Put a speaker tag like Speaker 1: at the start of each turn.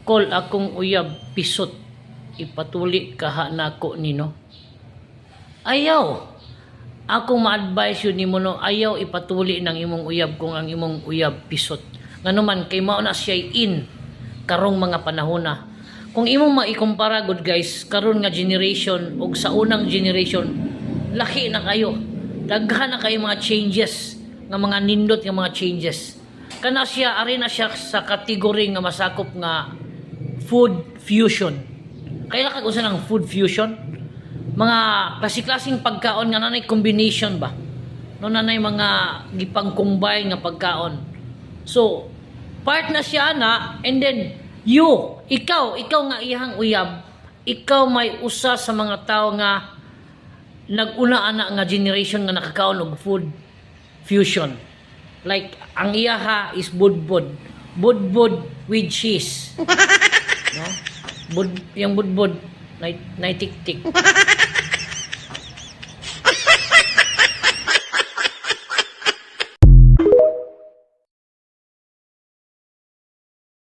Speaker 1: Kol akong uyab pisot ipatuli kaha nako nino. Ayaw. Ako ma-advise yun nimo no, ayaw ipatuli ng imong uyab kung ang imong uyab pisot. Nganuman kay mao na siya in karong mga panahon na. Kung imong maikumpara good guys, karon nga generation ug sa unang generation, laki na kayo. Daghan na kayo mga changes, nga mga nindot nga mga changes. Kana siya ari na siya sa kategory nga masakop nga food fusion. Kaya kag usa ng food fusion, mga klase-klaseng pagkaon nga nanay combination ba. No nanay mga gipang combine nga pagkaon. So, part na siya na, and then ikaw nga iyang uyab, ikaw may usa sa mga tao nga nag-una ana nga generation nga nakakaon og food fusion. Like ang iyaha is budbud. Budbud with cheese. No? Yung budbud, nay tik-tik.